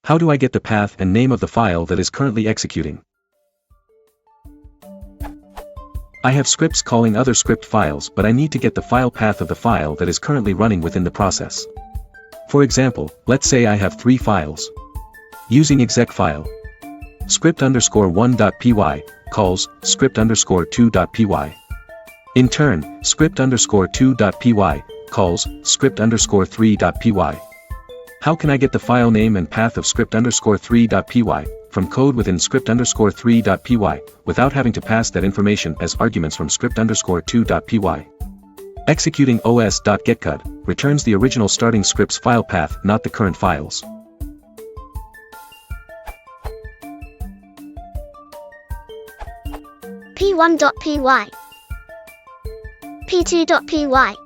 How do I get the path and name of the file that is currently executing? I have scripts calling other script files, but I need to get the file path of the file that is currently running within the process. For example, let's say I have 3 files. Using exec file, script_1.py calls script_2.py. In turn, script_2.py calls script_3.py. How can I get the file name and path of script_3.py from code within script_3.py without having to pass that information as arguments from script_2.py? Executing os.getCode returns the original starting script's file path, not the current files. p1.py, p2.py.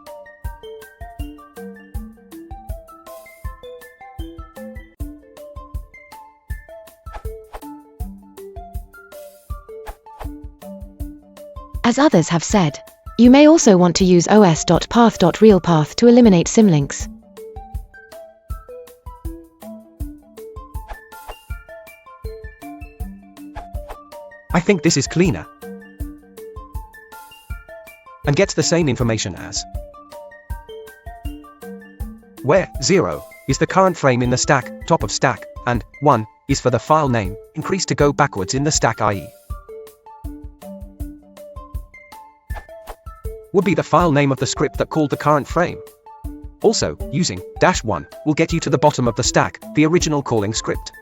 As others have said, you may also want to use os.path.realpath to eliminate symlinks. I think this is cleaner and gets the same information as where 0 is the current frame in the stack, top of stack, and 1 is for the file name, increase to go backwards in the stack, i.e. would be the file name of the script that called the current frame. Also, using -1 will get you to the bottom of the stack, the original calling script.